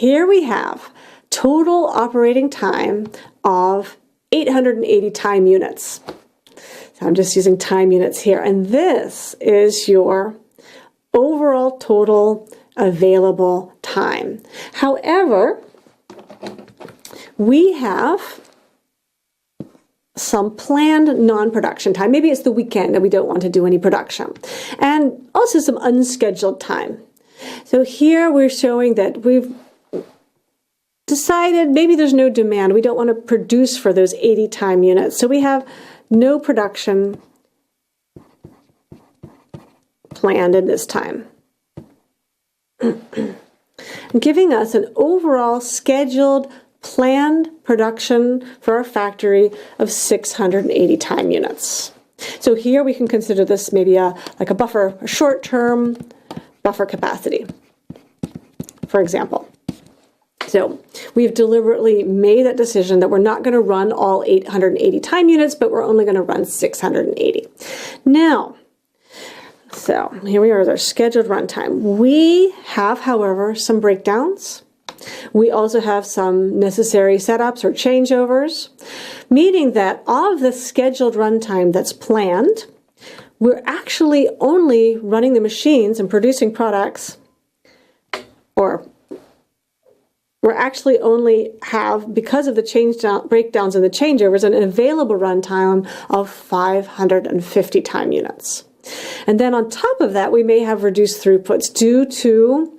here we have total operating time of 880 time units. So I'm just using time units here, and this is your overall total available time. However, we have some planned non-production time. Maybe it's the weekend and we don't want to do any production. And also some unscheduled time. So here we're showing that we've decided maybe there's no demand. We don't want to produce for those 80 time units. So we have no production planned in this time. Giving us an overall scheduled planned production for our factory of 680 time units. So here we can consider this maybe like a buffer, a short-term buffer capacity, for example. So we've deliberately made that decision that we're not going to run all 880 time units, but we're only going to run 680. Now, so here we are with our scheduled runtime. We have, however, some breakdowns. We also have some necessary setups or changeovers, meaning that of the scheduled runtime that's planned, we're actually only running the machines and producing products, or we're actually only have, because of the breakdowns and the changeovers, an available runtime of 550 time units. And then on top of that, we may have reduced throughputs due to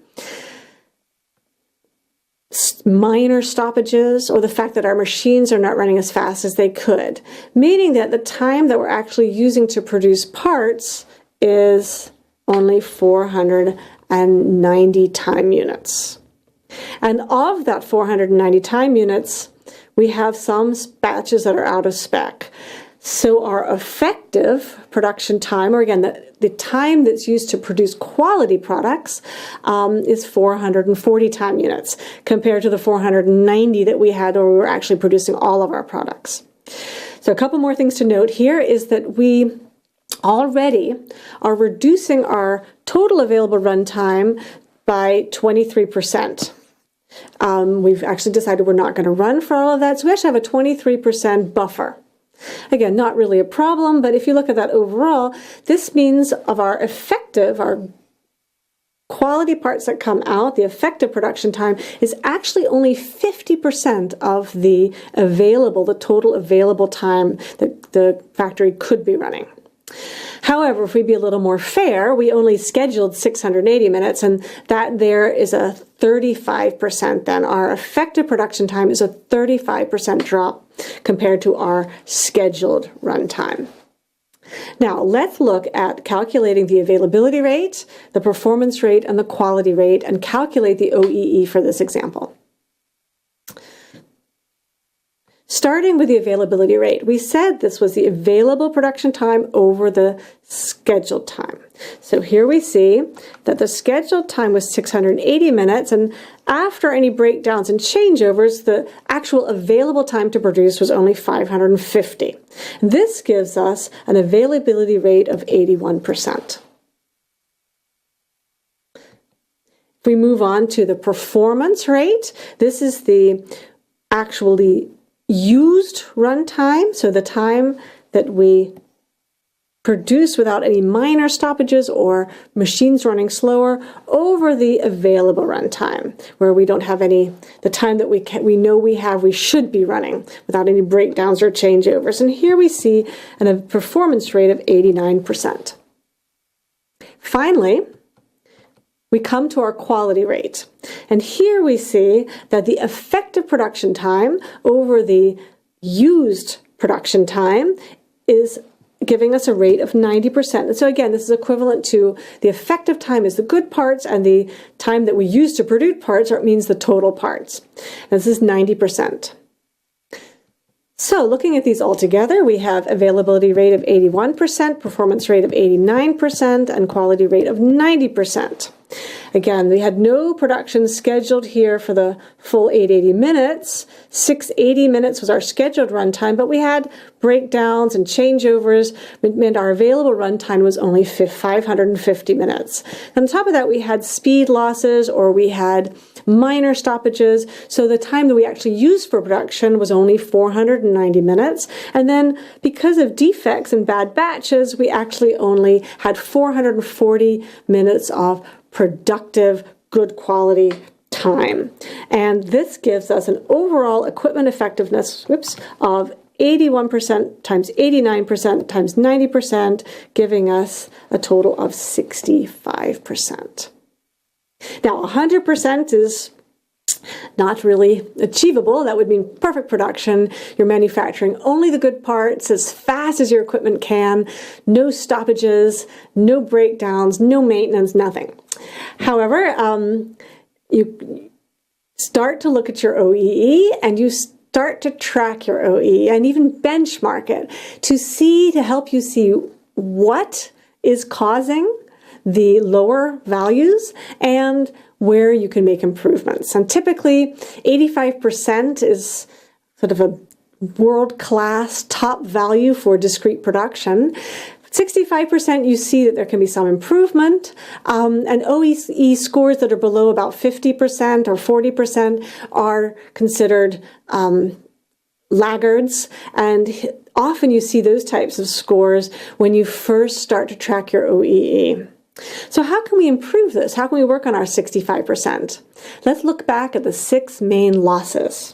minor stoppages or the fact that our machines are not running as fast as they could, meaning that the time that we're actually using to produce parts is only 490 time units. And of that 490 time units, we have some batches that are out of spec. So our effective production time, or again, the time that's used to produce quality products, is 440 time units compared to the 490 that we had where we were actually producing all of our products. So a couple more things to note here is that we already are reducing our total available runtime by 23%. We've actually decided we're not going to run for all of that, so we actually have a 23% buffer. Again, not really a problem, but if you look at that overall, this means of our quality parts that come out, the effective production time is actually only 50% of the total available time that the factory could be running. However, if we be a little more fair, we only scheduled 680 minutes, and that there is a 35% then. Our effective production time is a 35% drop compared to our scheduled runtime. Now, let's look at calculating the availability rate, the performance rate, and the quality rate, and calculate the OEE for this example. Starting with the availability rate, we said this was the available production time over the scheduled time. So here we see that the scheduled time was 680 minutes, and after any breakdowns and changeovers, the actual available time to produce was only 550. This gives us an availability rate of 81%. If we move on to the performance rate, this is the actually used runtime, so the time that we produce without any minor stoppages or machines running slower over the available runtime, where we don't have any, the time that we know we should be running without any breakdowns or changeovers. And here we see a performance rate of 89%. Finally, we come to our quality rate. And here we see that the effective production time over the used production time is giving us a rate of 90%. And so again, this is equivalent to the effective time is the good parts, and the time that we use to produce parts means the total parts. And this is 90%. So looking at these all together, we have availability rate of 81%, performance rate of 89%, and quality rate of 90%. Again, we had no production scheduled here for the full 880 minutes. 680 minutes was our scheduled runtime, but we had breakdowns and changeovers, which meant our available runtime was only 550 minutes. And on top of that, we had speed losses or we had minor stoppages, so the time that we actually used for production was only 490 minutes. And then because of defects and bad batches, we actually only had 440 minutes of productive, good quality time. And this gives us an overall equipment effectiveness of 81% times 89% times 90%, giving us a total of 65%. Now, 100% is not really achievable. That would mean perfect production. You're manufacturing only the good parts as fast as your equipment can, no stoppages, no breakdowns, no maintenance, nothing. However, you start to look at your OEE and you start to track your OEE and even benchmark it to help you see what is causing the lower values and where you can make improvements. And typically 85% is sort of a world-class top value for discrete production. 65% you see that there can be some improvement, and OEE scores that are below about 50% or 40% are considered laggards, and often you see those types of scores when you first start to track your OEE. So how can we improve this? How can we work on our 65%? Let's look back at the 6 main losses.